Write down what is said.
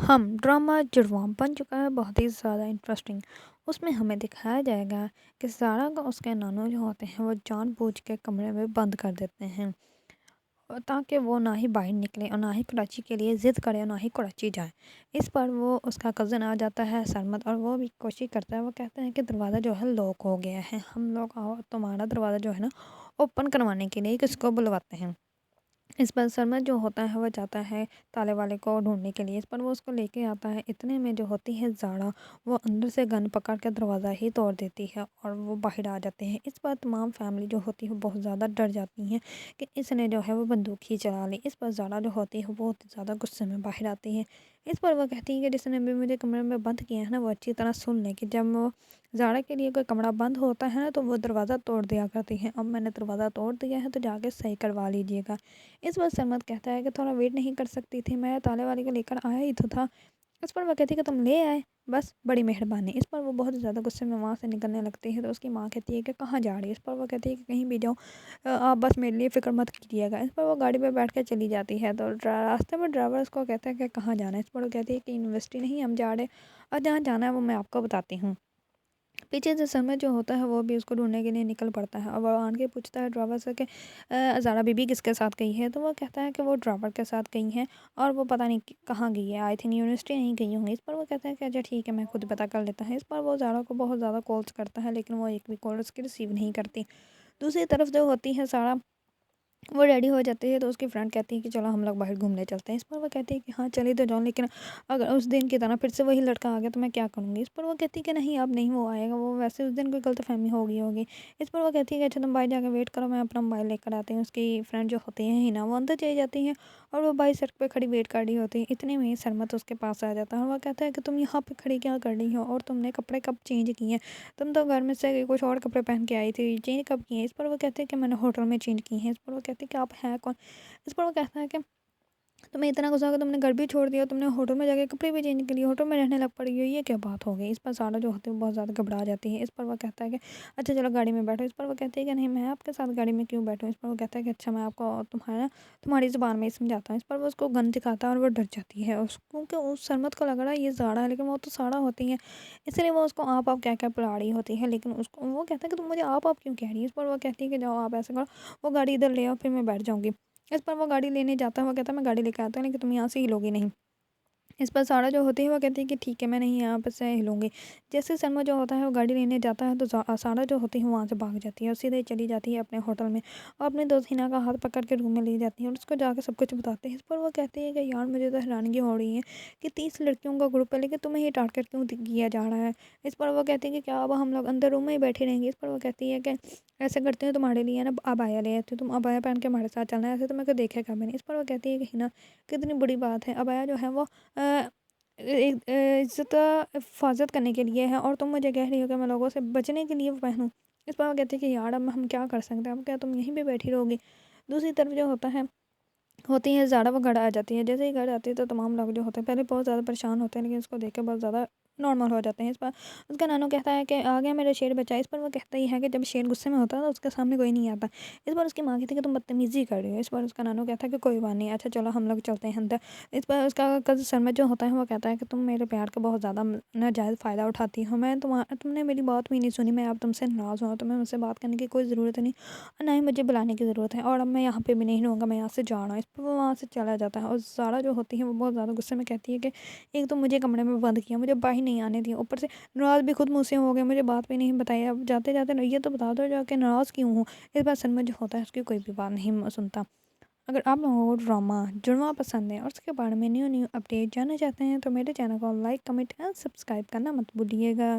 ہم ڈرامہ جڑواں بن چکا ہے بہت ہی زیادہ انٹرسٹنگ۔ اس میں ہمیں دکھایا جائے گا کہ زارا کو اس کے نانو جو ہوتے ہیں وہ جان بوجھ کے کمرے میں بند کر دیتے ہیں تاکہ وہ نہ ہی باہر نکلے اور نہ ہی کراچی کے لیے ضد کرے اور نہ ہی کراچی جائے۔ اس پر وہ اس کا کزن آ جاتا ہے سرمد، اور وہ بھی کوشش کرتا ہے۔ وہ کہتے ہیں کہ دروازہ جو ہے لاک ہو گیا ہے، ہم لوگ تمہارا دروازہ جو ہے نا اوپن کروانے کے لیے کس کو بلواتے ہیں۔ اس پر سرمد جو ہوتا ہے وہ جاتا ہے تالے والے کو ڈھونڈنے کے لیے۔ اس پر وہ اس کو لے کے آتا ہے۔ اتنے میں جو ہوتی ہے زارا، وہ اندر سے گن پکڑ کے دروازہ ہی توڑ دیتی ہے اور وہ باہر آ جاتے ہیں۔ اس پر تمام فیملی جو ہوتی ہے بہت زیادہ ڈر جاتی ہیں کہ اس نے جو ہے وہ بندوق ہی چلا لی۔ اس پر زارا جو ہوتی ہے بہت زیادہ غصے میں باہر آتی ہے۔ اس پر وہ کہتی ہے کہ جس نے بھی مجھے کمرے میں بند کیا ہے نا وہ اچھی طرح سن لے کہ جب وہ زارا کے لیے کوئی کمرہ بند ہوتا ہے نا تو وہ دروازہ توڑ دیا کرتی ہے۔ اب میں نے دروازہ توڑ دیا ہے تو جا کے صحیح کروا لیجیے گا۔ اس پر سرمد کہتا ہے کہ تھوڑا ویٹ نہیں کر سکتی تھی، میں تالے والے کو لے کر آیا ہی تو تھا۔ اس پر وہ کہتی ہے کہ تم لے آئے، بس بڑی مہربانی۔ اس پر وہ بہت زیادہ غصے میں وہاں سے نکلنے لگتی ہے تو اس کی ماں کہتی ہے کہ کہاں جا رہی ہے۔ اس پر وہ کہتی ہے کہ کہیں بھی جاؤ، آپ بس میرے لیے فکر مت کیجیے گا۔ اس پر وہ گاڑی پہ بیٹھ کے چلی جاتی ہے تو راستے میں ڈرائیور اس کو کہتا ہے کہ کہاں جانا ہے۔ اس پر وہ کہتی ہے کہ یونیورسٹی نہیں ہم جا رہے، اور جہاں جانا ہے وہ میں آپ کو بتاتی ہوں۔ پیچھے سے سرمد جو ہوتا ہے وہ بھی اس کو ڈھونڈنے کے لیے نکل پڑتا ہے اور وہ آن کے پوچھتا ہے ڈرائیور سے کہ زارا بی بی کس کے ساتھ گئی ہے۔ تو وہ کہتا ہے کہ وہ ڈرائیور کے ساتھ گئی ہیں اور وہ پتہ نہیں کہاں گئی ہے، آئی تھنک یونیورسٹی نہیں گئی ہوں گی۔ اس پر وہ کہتا ہے کہ اچھا ٹھیک ہے میں خود پتہ کر لیتا ہے۔ اس پر وہ زارا کو بہت زیادہ کالس کرتا ہے لیکن وہ ایک بھی کال اس کی ریسیو نہیں کرتی۔ دوسری طرف جو ہوتی ہے سارا، وہ ریڈی ہو جاتی ہے تو اس کی فرینڈ کہتی ہے کہ چلو ہم لوگ باہر گھومنے چلتے ہیں۔ اس پر وہ کہتی ہے کہ ہاں چلی تو جاؤں، لیکن اگر اس دن کی طرح پھر سے وہی لڑکا آ گیا تو میں کیا کروں گی۔ اس پر وہ کہتی ہے کہ نہیں اب نہیں وہ آئے گا، وہ ویسے اس دن کوئی غلط فہمی ہوگی۔ اس پر وہ کہتی ہے کہ اچھا تم باہر جا کے ویٹ کرو، میں اپنا موبائل لے کر آتی ہوں۔ اس کی فرینڈ جو ہوتی ہے ہینا، وہ اندر چلی جاتی ہیں اور وہ باہر سڑک پہ کھڑی ویٹ کر رہی ہوتی ہے۔ اتنے میں سرمد اس کے پاس آ جاتا ہے اور وہ کہتا ہے کہ تم یہاں پہ کھڑی کیا کر رہی ہو اور تم نے کپڑے کب چینج کیے ہیں، تم تو گھر میں سے کچھ اور کپڑے پہن کے آئی تھی، چینج کب کیے ہیں۔ اس پر وہ کہتے ہیں کہ میں نے ہوٹل میں چینج کی ہیں۔ اس پر وہ کہتے ہیں کہ آپ ہیں کون۔ اس پر وہ کہتا ہے کہ تمہیں اتنا غصہ کہ تم نے گھر بھی چھوڑ دیا، تم نے ہوٹل میں جا کے کپڑے بھی چینج کر لیے، ہوٹل میں رہنے لگ پڑی ہو، یہ کیا بات ہو گئی۔ اس پر سارا جو ہوتی ہے بہت زیادہ گھبرا جاتی ہے۔ اس پر وہ کہتا ہے کہ اچھا چلو گاڑی میں بیٹھو۔ اس پر وہ کہتی ہے کہ نہیں میں آپ کے ساتھ گاڑی میں کیوں بیٹھوں۔ اس پر وہ کہتا ہے کہ اچھا میں آپ کو تمہاری زبان میں ہی سمجھاتا ہوں۔ اس پر وہ اس کو گن دکھاتا ہے اور وہ ڈر جاتی ہے کیونکہ اس سرمد کو لگ رہا ہے یہ زارا ہے، لیکن وہ تو سارا ہوتی ہے، اس لیے وہ اس کو آپ کہہ کر بلا رہی ہوتی ہے، لیکن اس کو وہ کہتا ہے کہ تم مجھے آپ کیوں کہہ رہی ہے۔ اس پر وہ کہتی ہے کہ جاؤ آپ ایسا کرو، وہ گاڑی ادھر لے آؤ پھر میں بیٹھ جاؤں گی۔ اس پر وہ گاڑی لینے جاتا ہے، وہ کہتا ہے میں گاڑی لے کے آتا ہوں لیکن تم یہاں سے ہلوگی نہیں۔ اس پر سارا جو ہوتی ہے وہ کہتی ہے کہ ٹھیک ہے میں نہیں یہاں پہ سے ہلوں گی۔ جیسے سرمد جو ہوتا ہے وہ گاڑی لینے جاتا ہے تو سارا جو ہوتی ہے وہاں سے بھاگ جاتی ہے اور سیدھے چلی جاتی ہے اپنے ہوٹل میں اور اپنے دوست ہینا کا ہاتھ پکڑ کے روم میں لے جاتی ہے اور اس کو جا کے سب کچھ بتاتے ہیں۔ اس پر وہ کہتی ہے کہ یار مجھے تو حیرانگی ہو رہی ہے کہ 30 لڑکیوں کا گروپ ہے لیکن تمہیں یہ ٹارگیٹ کیوں کیا جا رہا ہے۔ اس پر وہ کہتی ہے کہ کیا اب ہم لوگ اندر روم میں ہی بیٹھے رہیں گے۔ اس پر وہ کہتی ہے کہ ایسے کرتے ہیں تمہارے لیے نا ابایا لے آتی ہوں، تم ابایا پہن کے ہمارے ساتھ چلنا ہے، ایسے تو میں کو دیکھا کبھی نہیں۔ اس پر وہ کہتی ہے کہ ہینا کتنی بڑی بات ہے، ابایا جو ہے وہ عزت حفاظت کرنے کے لیے ہے اور تم مجھے کہہ رہی ہو کہ میں لوگوں سے بچنے کے لیے پہنوں۔ اس پر وہ کہتی ہے کہ یار اب ہم کیا کر سکتے ہیں، اب کیا تم یہیں پہ بیٹھی رہو گی۔ دوسری طرف جو ہوتی ہے زارا، وہ گھر آ جاتی ہے۔ جیسے ہی گھر آتی ہے تو تمام لوگ جو ہوتے ہیں پہلے بہت زیادہ پریشان ہوتے ہیں لیکن اس کو دیکھ کے بہت زیادہ نارمل ہو جاتے ہیں۔ اس پر اس کا نانو کہتا ہے کہ آ گیا میرا شیر بچہ۔ اس پر وہ کہتا ہی ہے کہ جب شیر غصے میں ہوتا ہے تو اس کے سامنے کوئی نہیں آتا۔ اس پر اس کی ماں کہتی ہے کہ تم بدتمیزی کر رہی ہو۔ اس پر اس کا نانو کہتا ہے کہ کوئی بات نہیں، اچھا چلو ہم لوگ چلتے ہیں اندر۔ اس پر اس کا کزن سرمد جو ہوتا ہے وہ کہتا ہے کہ تم میرے پیار کا بہت زیادہ ناجائز فائدہ اٹھاتی ہو، تم نے میری بات بھی نہیں سنی، میں اب تم سے ناراض ہوں، تمہیں مجھ سے بات کرنے کی کوئی ضرورت نہیں اور نہ ہی مجھے بلانے کی ضرورت ہے اور اب میں یہاں پہ بھی نہیں رہوں گا، میں یہاں سے جا رہا ہوں۔ اس پر وہ وہاں سے چلا جاتا ہے اور زارا جو ہوتی ہے وہ بہت زیادہ غصے میں کہتی ہے کہ ایک تو مجھے کمرے میں بند کیا، مجھے باہر نہیں آنے دیا، اوپر سے ناراض بھی خود مجھ سے ہو گئے، مجھے بات بھی نہیں بتائی، اب جاتے جاتے یہ تو بتا دو جا کے ناراض کیوں ہوں۔ اس بار سرمد جو ہوتا ہے اس کی کوئی بھی بات نہیں سنتا۔ اگر آپ لوگوں کو ڈرامہ جڑواں پسند ہے اور اس کے بارے میں نیو اپڈیٹ جاننا چاہتے ہیں تو میرے چینل کو لائک کمنٹ اور سبسکرائب کرنا مت بھولیے گا۔